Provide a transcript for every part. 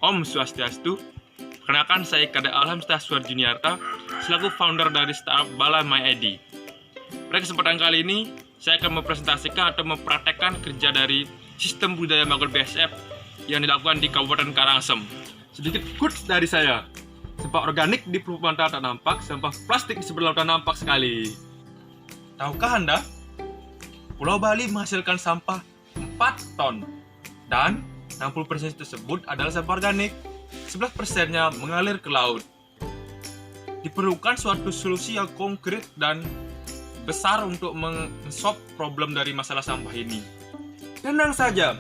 Om Swastiastu. Perkenalkan, saya Kada Alham Staswar Juniarta, selaku founder dari startup Bala My ID. Pada kesempatan kali ini, saya akan mempresentasikan atau mempraktekkan kerja dari sistem budaya Maggot BSF yang dilakukan di Kabupaten Karangasem. Sedikit quotes dari saya. Sampah organik di permukaan tak nampak, sampah plastik di sebelah lautan nampak sekali. Tahukah Anda? Pulau Bali menghasilkan sampah 4 ton dan 60% tersebut adalah sampah organik. 11%-nya mengalir ke laut. Diperlukan suatu solusi yang konkret dan besar untuk men-solve problem dari masalah sampah ini. Tenang saja,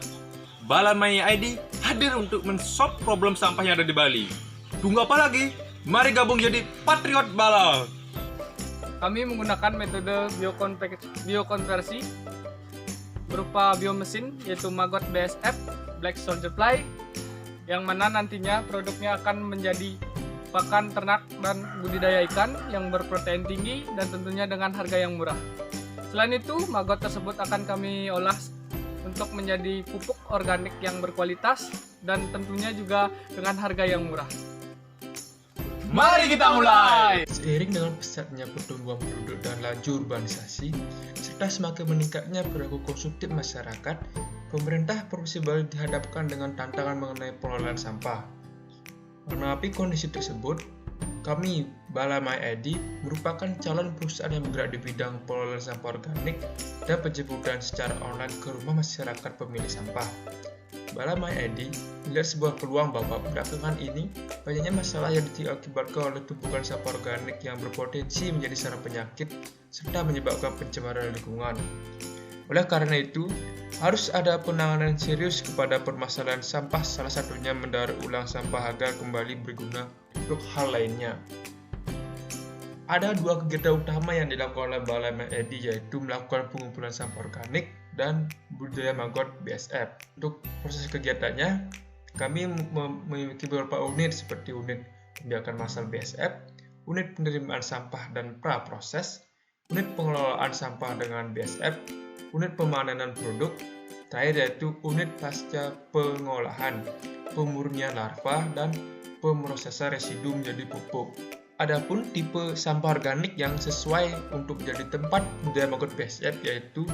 Bala My ID hadir untuk men-solve problem sampah yang ada di Bali. Tunggu apa lagi? Mari gabung jadi Patriot Bala. Kami menggunakan metode biokonversi berupa biomesin, yaitu Maggot BSF Black Soldier Fly, yang mana nantinya produknya akan menjadi pakan ternak dan budidaya ikan yang berprotein tinggi dan tentunya dengan harga yang murah. Selain itu, maggot tersebut akan kami olah untuk menjadi pupuk organik yang berkualitas dan tentunya juga dengan harga yang murah. Mari kita mulai! Seiring dengan pesatnya pertumbuhan penduduk dan laju urbanisasi, serta semakin meningkatnya perilaku konsumtif masyarakat, pemerintah Provinsi Bali dihadapkan dengan tantangan mengenai pengelolaan sampah. Menanggapi kondisi tersebut, kami, Bala My ID, merupakan calon perusahaan yang bergerak di bidang pengelolaan sampah organik dan penjemputan secara online ke rumah masyarakat pemilik sampah. Bala My ID melihat sebuah peluang bahwa belakangan ini banyaknya masalah yang diakibatkan oleh tumpukan sampah organik yang berpotensi menjadi sarang penyakit serta menyebabkan pencemaran lingkungan. Oleh karena itu, harus ada penanganan serius kepada permasalahan sampah, salah satunya mendaur ulang sampah agar kembali berguna untuk hal lainnya. Ada dua kegiatan utama yang dilakukan oleh Bala My ID, yaitu melakukan pengumpulan sampah organik dan budidaya Maggot BSF. Untuk proses kegiatannya, kami memiliki beberapa unit seperti unit pembiakan massal BSF, unit penerimaan sampah dan pra-proses, unit pengelolaan sampah dengan BSF, unit pemanenan produk, terakhir yaitu unit pasca pengolahan, pemurnian larva, dan pemrosesan residu menjadi pupuk. Adapun tipe sampah organik yang sesuai untuk menjadi tempat budidaya Maggot BSF yaitu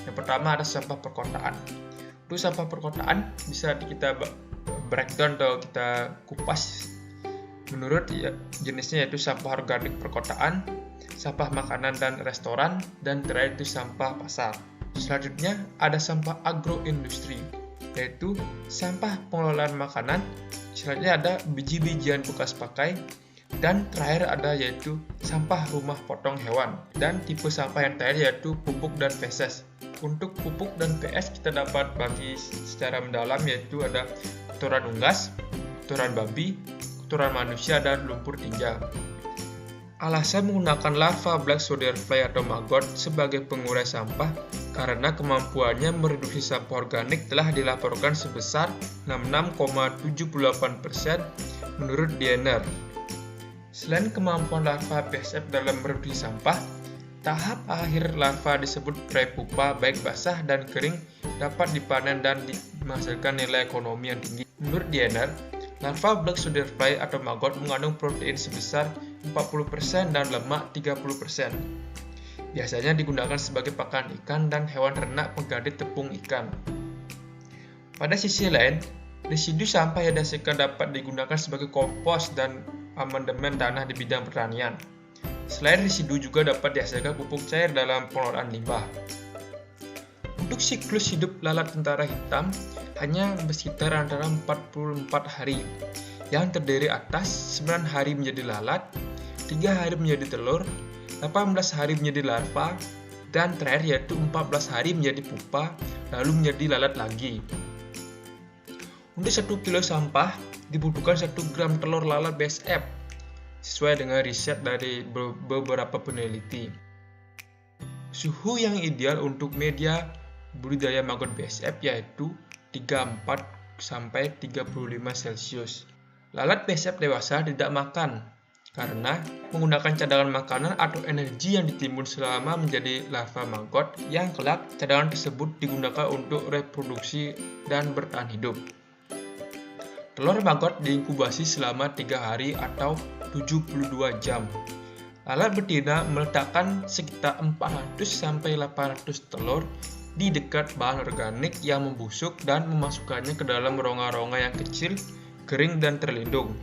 yang pertama ada sampah perkotaan. Untuk sampah perkotaan bisa kita breakdown atau kita kupas menurut jenisnya, yaitu sampah organik perkotaan, sampah makanan dan restoran, dan terakhir itu sampah pasar. Selanjutnya ada sampah agroindustri, yaitu sampah pengelolaan makanan. Selanjutnya ada biji-bijian bekas pakai, dan terakhir ada yaitu sampah rumah potong hewan. Dan tipe sampah yang terakhir yaitu pupuk dan feses. Untuk pupuk dan PS kita dapat bagi secara mendalam, yaitu ada kotoran unggas, kotoran babi, kotoran manusia, dan lumpur tinja. Alasan menggunakan larva Black Soldier Fly atau maggot sebagai pengurai sampah karena kemampuannya mereduksi sampah organik telah dilaporkan sebesar 66,78% menurut DNR. Selain kemampuan larva BSF dalam mereduksi sampah, tahap akhir larva disebut prepupa baik basah dan kering dapat dipanen dan menghasilkan nilai ekonomi yang tinggi. Menurut DNR, larva Black Soldier Fly atau maggot mengandung protein sebesar 40% dan lemak 30%. Biasanya digunakan sebagai pakan ikan dan hewan ternak pengganti tepung ikan. Pada sisi lain, residu sampah yang dihasilkan dapat digunakan sebagai kompos dan amandemen tanah di bidang pertanian. Selain residu juga dapat dihasilkan pupuk cair dalam pengelolaan limbah. Untuk siklus hidup lalat tentara hitam hanya bersekitar antara 44 hari, yang terdiri atas 9 hari menjadi lalat, 3 hari menjadi telur, 18 hari menjadi larva, dan terakhir yaitu 14 hari menjadi pupa, lalu menjadi lalat lagi. Untuk 1 kilo sampah dibutuhkan 1 gram telur lalat BSF, sesuai dengan riset dari beberapa peneliti. Suhu yang ideal untuk media budidaya Maggot BSF yaitu 34 sampai 35 Celcius. Lalat BSF dewasa tidak makan karena menggunakan cadangan makanan atau energi yang ditimbun selama menjadi larva maggot yang kelak cadangan tersebut digunakan untuk reproduksi dan bertahan hidup. Telur maggot diinkubasi selama 3 hari atau 72 jam. Lalat betina meletakkan sekitar 400-800 telur di dekat bahan organik yang membusuk dan memasukkannya ke dalam rongga-rongga yang kecil, kering, dan terlindung.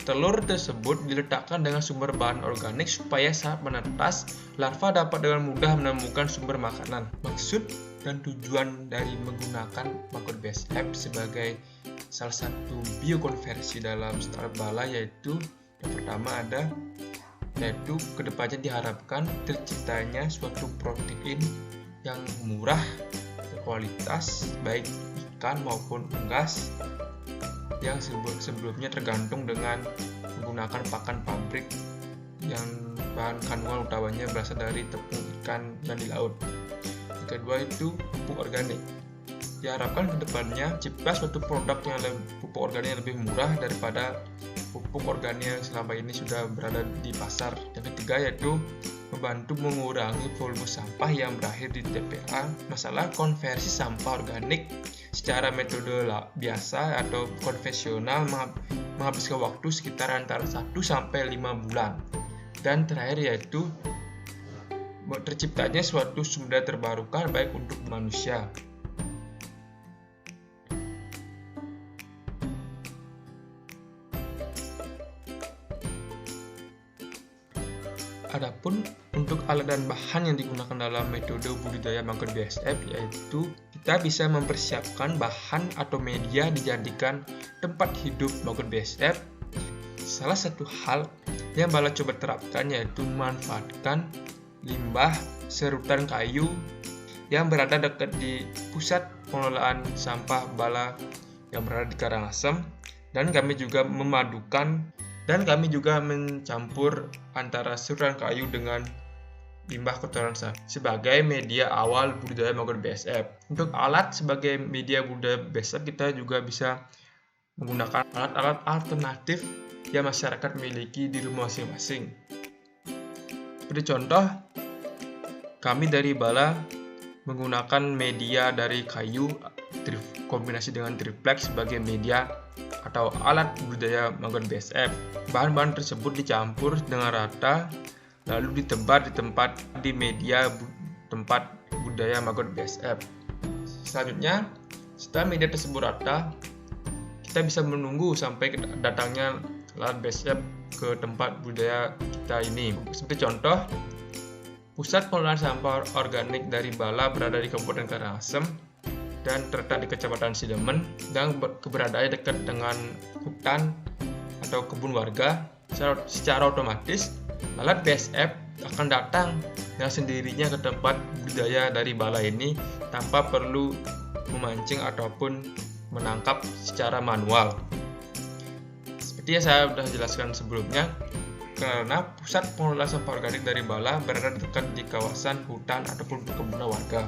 Telur tersebut diletakkan dengan sumber bahan organik supaya saat menetas, larva dapat dengan mudah menemukan sumber makanan. Maksud dan tujuan dari menggunakan maggot BSF sebagai salah satu biokonversi dalam startup bala yaitu yang pertama yaitu kedepannya diharapkan terciptanya suatu protein yang murah, berkualitas, baik ikan maupun unggas, yang sebelumnya tergantung dengan menggunakan pakan pabrik yang bahan kandungan utamanya berasal dari tepung ikan yang di laut. Yang kedua itu pupuk organik. Diharapkan kedepannya cipta suatu produk pupuk organik yang lebih murah daripada pupuk organik yang selama ini sudah berada di pasar. Yang ketiga yaitu membantu mengurangi volume sampah yang berakhir di TPA. Masalah konversi sampah organik secara metode biasa atau konvensional menghabiskan waktu sekitar antara 1-5 bulan. Dan terakhir yaitu terciptanya suatu sumber daya terbarukan baik untuk manusia. Adapun untuk alat dan bahan yang digunakan dalam metode budidaya maggot BSF yaitu kita bisa mempersiapkan bahan atau media dijadikan tempat hidup maggot BSF. Salah satu hal yang bala coba terapkan yaitu memanfaatkan limbah serutan kayu yang berada dekat di pusat pengelolaan sampah bala yang berada di Karangasem, dan kami juga mencampur antara serutan kayu dengan limbah kotoran sapi sebagai media awal budidaya maggot BSF. Untuk alat sebagai media budidaya BSF kita juga bisa menggunakan alat-alat alternatif yang masyarakat miliki di rumah masing-masing. Seperti contoh, kami dari Bala menggunakan media dari kayu kombinasi dengan triplex sebagai media atau alat budidaya maggot BSF. Bahan-bahan tersebut dicampur dengan rata lalu ditebar di media tempat budidaya maggot BSF. Selanjutnya, setelah media tersebut rata, kita bisa menunggu sampai datangnya alat BSF ke tempat budidaya kita ini. Seperti contoh, pusat pengelolaan sampah organik dari Bala berada di Kabupaten Karangasem dan terletak di Kecamatan Sidemen, dan keberadaannya dekat dengan hutan atau kebun warga. Secara otomatis alat BSF akan datang dengan sendirinya ke tempat budidaya dari Bala ini tanpa perlu memancing ataupun menangkap secara manual. Seperti yang saya sudah jelaskan sebelumnya, karena pusat pengelolaan sampah organik dari Bala berada dekat di kawasan hutan ataupun perkebunan warga.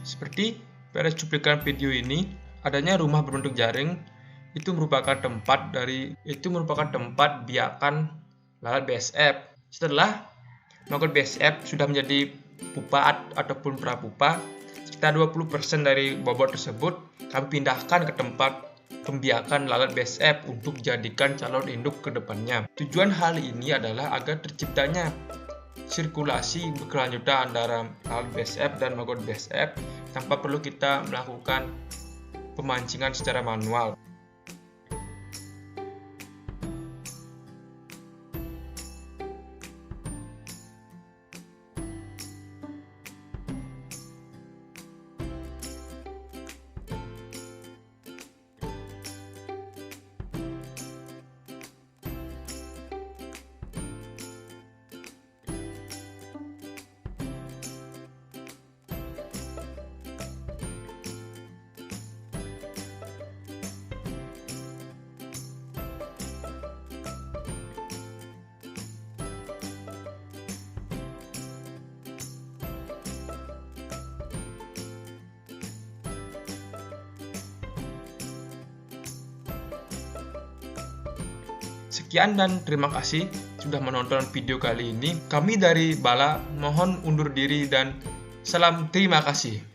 Seperti pada cuplikan video ini, adanya rumah berbentuk jaring itu merupakan tempat biakan lalat BSF. Setelah maggot BSF sudah menjadi pupa ataupun prapupa, sekitar 20% dari bobot tersebut kami pindahkan ke tempat pembiakan lalat BSF untuk dijadikan calon induk ke depannya. Tujuan hal ini adalah agar terciptanya sirkulasi berkelanjutan antara alat BSF dan maggot BSF tanpa perlu kita melakukan pemancingan secara manual. Sekian dan terima kasih sudah menonton video kali ini. Kami dari Bala mohon undur diri dan salam terima kasih.